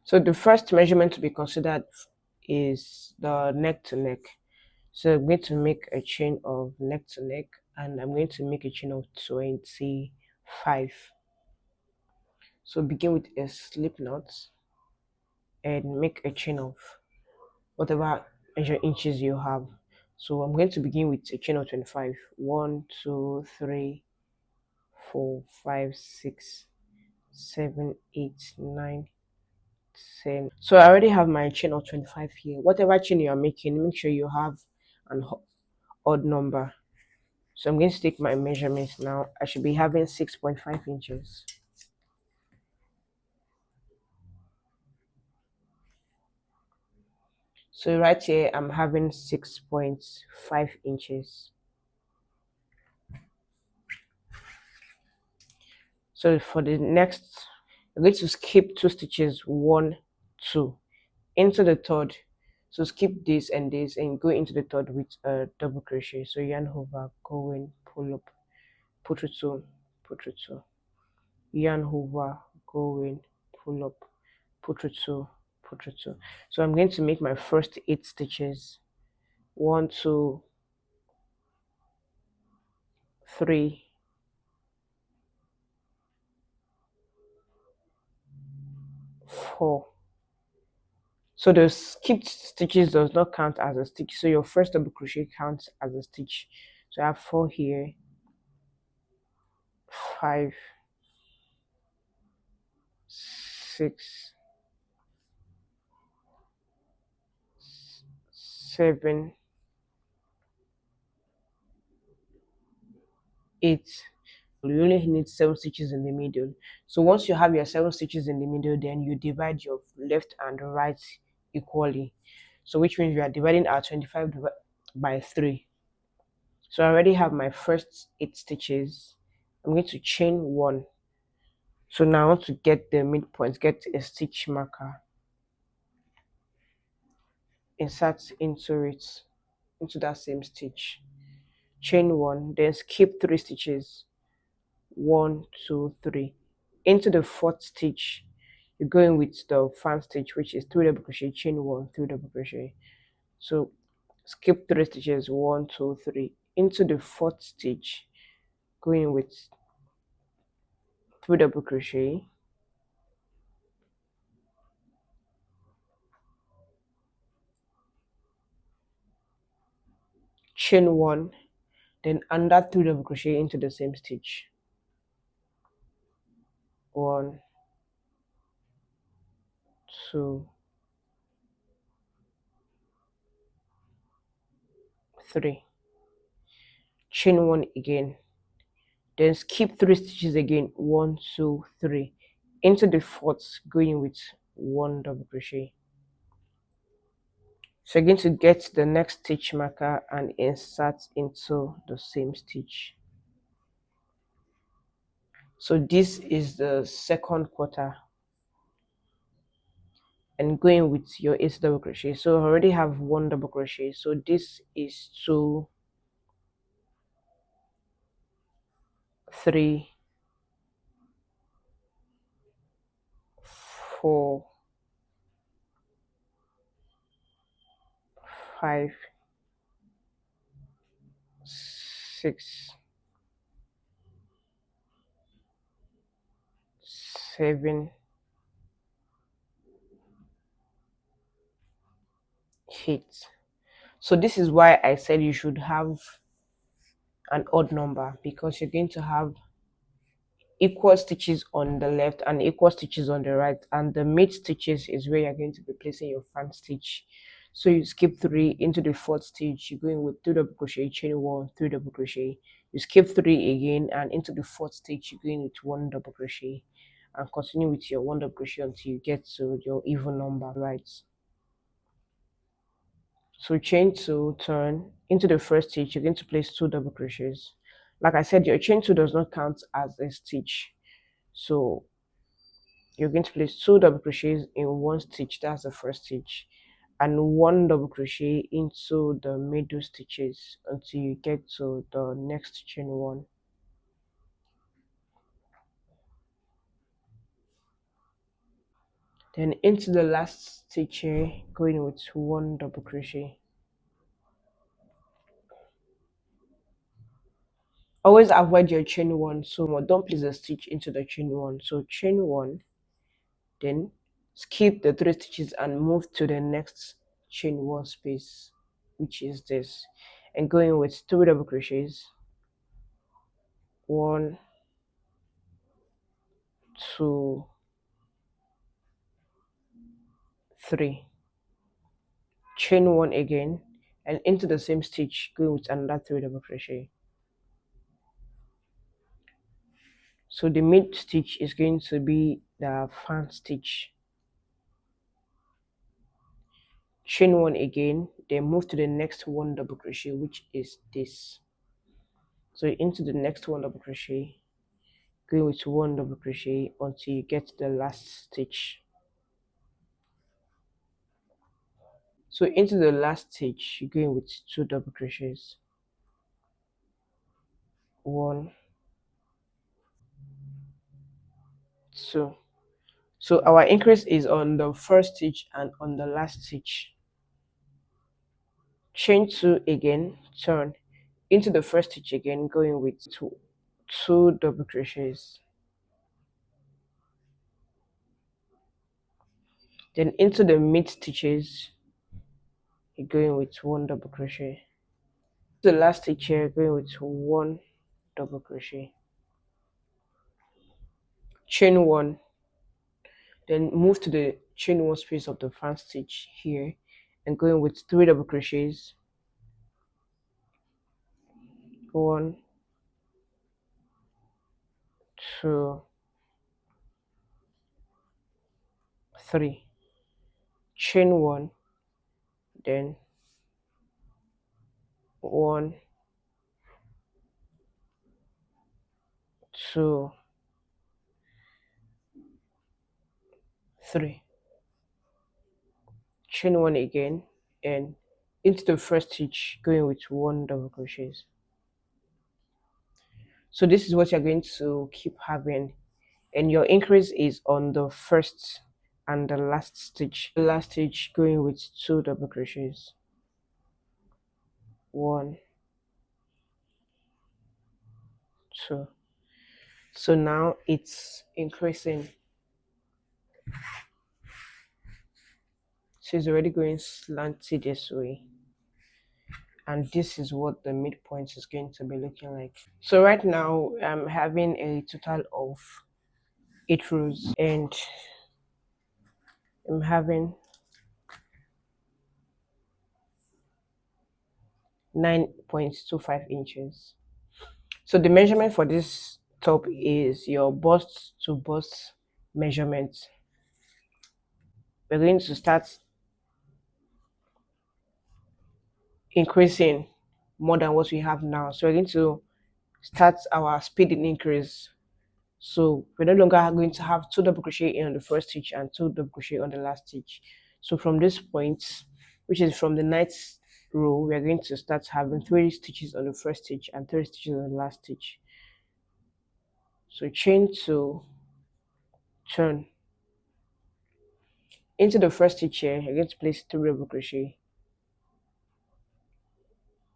So the first measurement to be considered is the neck to neck. So I'm going to make a chain of neck to neck, and I'm going to make a chain of 25. So begin with a slip knot and make a chain of whatever measure inches you have. So I'm going to begin with a chain of 25. 1, 2, 3, 4, 5, 6, 7, 8, 9, 10. So I already have my chain of 25 here. Whatever chain you are making, make sure you have an odd number. So I'm going to take my measurements now. I should be having 6.5 inches. So right here, I'm having 6.5 inches. So for the next, I'm going to skip 2 stitches, 1, 2, into the third. So skip this and this and go into the third with a double crochet. So yarn over, go in, pull up, put through 2, put through 2, yarn over, go in, pull up, put through 2, put through 2. So I'm going to make my first 8 stitches. 1, 2, 3, 4. So the skipped stitches does not count as a stitch. So your first double crochet counts as a stitch. So I have 4 here, 5, 6, 7, 8. You only need 7 stitches in the middle. So once you have your 7 stitches in the middle, then you divide your left and right equally. So which means we are dividing our 25 by 3. So I already have my first 8 stitches. I'm going to chain 1. So now I want to get the midpoint, get a stitch marker, insert into it, into that same stitch, chain 1, then skip 3 stitches, 1, 2, 3. Into the 4th stitch, you're going with the fan stitch, which is 3 double crochet, chain 1, 3 double crochet. So skip 3 stitches, 1, 2, 3. Into the 4th stitch, going with 3 double crochet, chain 1, then under 3 double crochet into the same stitch, 1, 2, 3, chain 1 again, then skip 3 stitches again, 1, 2, 3, into the 4th, going with 1 double crochet. So you're going to get the next stitch marker and insert into the same stitch. So this is the second quarter, and going with your 8 double crochet. So I already have 1 double crochet, so this is 2, 3, 4, 5, 6, 7, 8. So this is why I said you should have an odd number, because you're going to have equal stitches on the left and equal stitches on the right, and the mid stitches is where you're going to be placing your fan stitch. So you skip 3 into the 4th stitch, you're going with 2 double crochet, chain 1, 3 double crochet, you skip 3 again, and into the 4th stitch you're going with 1 double crochet, and continue with your 1 double crochet until you get to your even number, right? So chain 2, turn into the first stitch, you're going to place 2 double crochets. Like I said, your chain 2 does not count as a stitch, so you're going to place 2 double crochets in 1 stitch, that's the first stitch, and 1 double crochet into the middle stitches until you get to the next chain 1. Then into the last stitch here, going with one double crochet. Always avoid your chain one, so don't place a stitch into the chain one. So chain one, then skip the 3 stitches and move to the next chain one space, which is this, and going with 2 double crochets. 1, 2, 3. Chain one again, and into the same stitch, going with another 3 double crochet. So the mid stitch is going to be the fan stitch. Chain one again, then move to the next 1 double crochet, which is this. So into the next 1 double crochet, going with 1 double crochet until you get to the last stitch. So into the last stitch, you're going with 2 double crochets. 1, 2. So our increase is on the first stitch and on the last stitch. Chain 2 again, turn into the first stitch again, going with 2 double crochets. Then into the mid stitches, you're going with 1 double crochet. The last stitch here, going with 1 double crochet. Chain 1, then move to the chain 1 space of the front stitch here and going with 3 double crochets. 1, 2, 3. Chain 1, then 1, 2, 3. Chain 1 again, and into the first stitch, going with 1 double crochets. So this is what you're going to keep having, and your increase is on the first and the last stitch. The last stitch, going with 2 double crochets. 1, 2. So now it's increasing. So it's already going slanty this way, and this is what the midpoint is going to be looking like. So right now I'm having a total of 8 rows, and I'm having 9.25 inches. So the measurement for this top is your bust to bust measurement. We're going to start increasing more than what we have now. So we're going to start our speeding increase. So we're no longer going to have 2 double crochet on the first stitch and 2 double crochet on the last stitch. So from this point, which is from the ninth row, we are going to start having 3 stitches on the first stitch and 3 stitches on the last stitch. So chain 2, turn into the first stitch here. You're going to place 3 double crochet.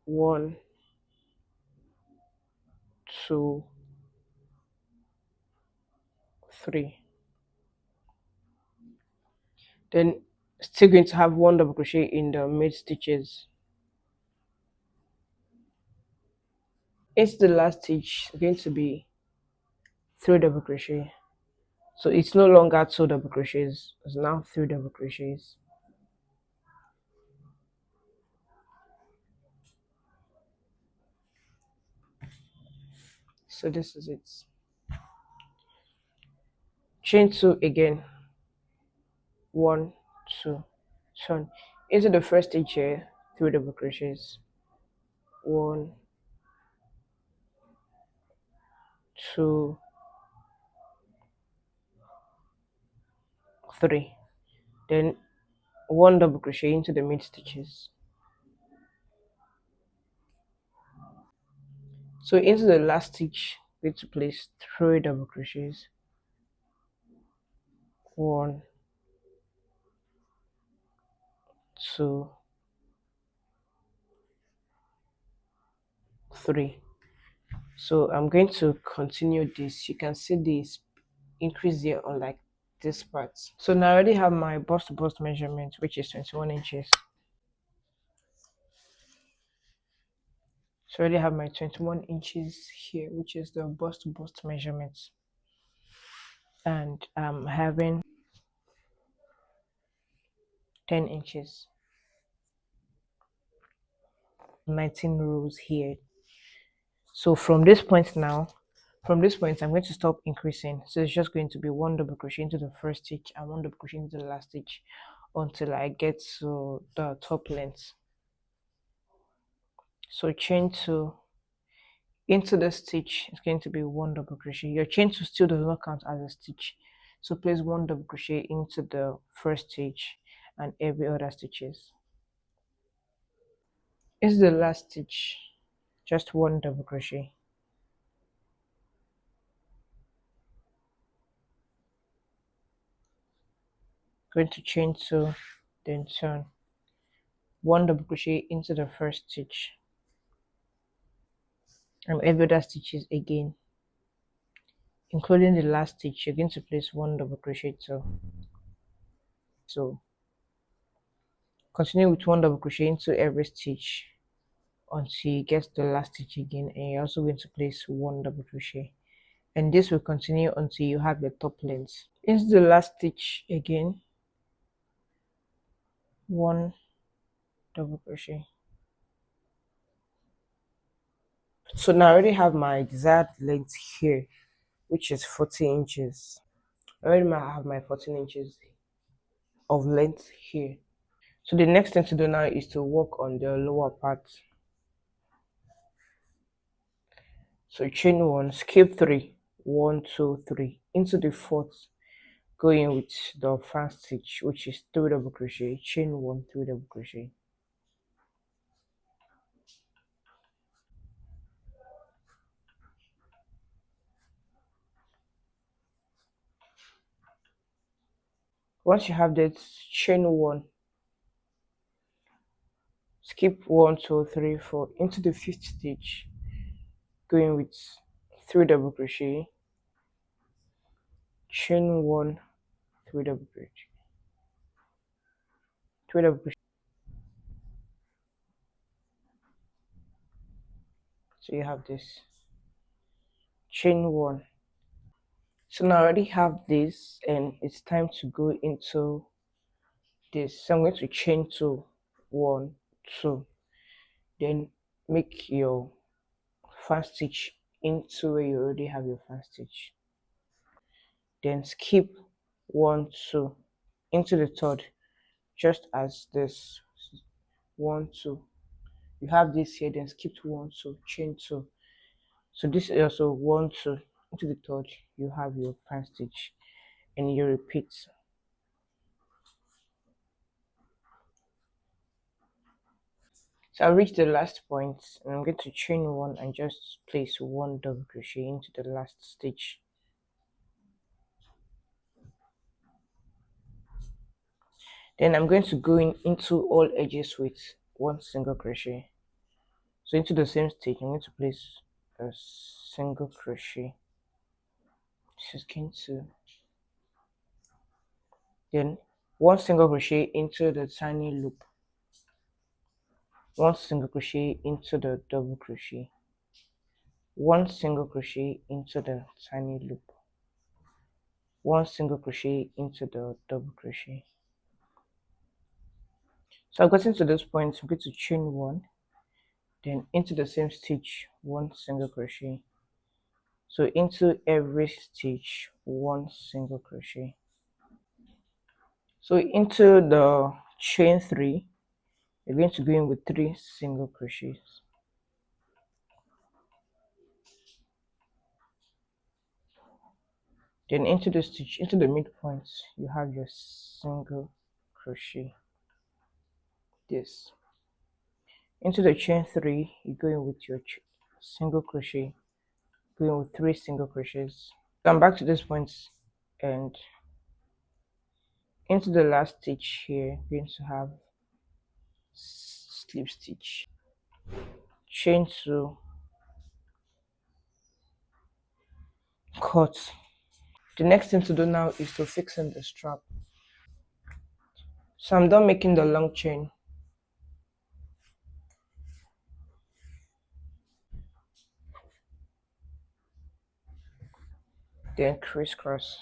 1, 2, 3. Then still going to have 1 double crochet in the mid stitches. Into the last stitch, going to be 3 double crochet. So it's no longer 2 double crochets, it's now 3 double crochets. So this is it. Chain 2 again. 1, 2, turn into the first stitch here, 3 double crochets. 1, 2, 3. Then 1 double crochet into the mid stitches. So into the last stitch, we need to place 3 double crochets. 1, 2, 3. So I'm going to continue this. You can see this increase here on like this part. So now I already have my bust to bust measurement, which is 21 inches. So I already have my 21 inches here, which is the bust to bust measurements. And I'm having 10 inches, 19 rows here. So from this point now, from this point, I'm going to stop increasing. So it's just going to be one double crochet into the first stitch and one double crochet into the last stitch until I get to the top length. So chain 2 into the stitch is going to be one double crochet. Your chain 2 still does not count as a stitch. So place one double crochet into the first stitch and every other stitches. It's the last stitch, just one double crochet. Going to chain 2, then turn one double crochet into the first stitch and every other stitches again, including the last stitch. You're going to place one double crochet too. So continue with one double crochet into every stitch until you get the last stitch again, and you're also going to place one double crochet, and this will continue until you have the top length. Into the last stitch again, one double crochet. So now I already have my desired length here, which is 40 inches. I already have my 14 inches of length here. So the next thing to do now is to work on the lower part. So chain 1, skip 3, 1, 2, 3 into the fourth, going with the first stitch, which is 3 double crochet, chain 1, 3 double crochet. Once you have that, chain 1, skip 1, 2, 3, 4 into the fifth stitch, going with 3 double crochet, chain 1, 3 double crochet, 3 double crochet. So you have this, chain 1. So now I already have this, and it's time to go into this. So I'm going to chain 2, 1, 2, then make your first stitch into where you already have your first stitch, then skip 1, 2 into the third, just as this, 1, 2. You have this here, then skip 1, 2, chain 2. So this is also 1, 2 into the third, you have your first stitch, and you repeat. So I reached the last point, and I'm going to chain 1 and just place 1 double crochet into the last stitch. Then I'm going to go into all edges with 1 single crochet. So into the same stitch, I'm going to place a single crochet. This is going to, then 1 single crochet into the tiny loop, 1 single crochet into the double crochet, 1 single crochet into the tiny loop, 1 single crochet into the double crochet. So I've gotten to this point. I'm going to chain 1, then into the same stitch 1 single crochet. So into every stitch 1 single crochet. So into the chain 3, you're going to go in with 3 single crochets. Then into the stitch, into the midpoint, you have your single crochet. This. Into the chain 3, you go in with your single crochet, going with 3 single crochets. So I'm back to this point, and into the last stitch here, you're going to have slip stitch, chain 2, cut. The next thing to do now is to fix in the strap. So I'm done making the long chain. Then crisscross.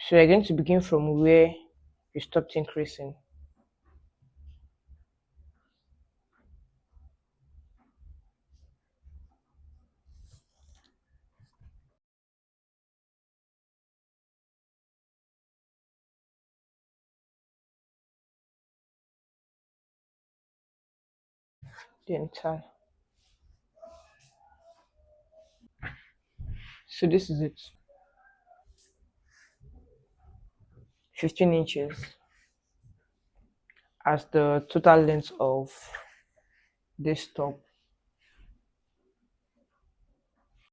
So you're going to begin from where you stopped increasing. Then tie. So this is it. 15 inches as the total length of this top.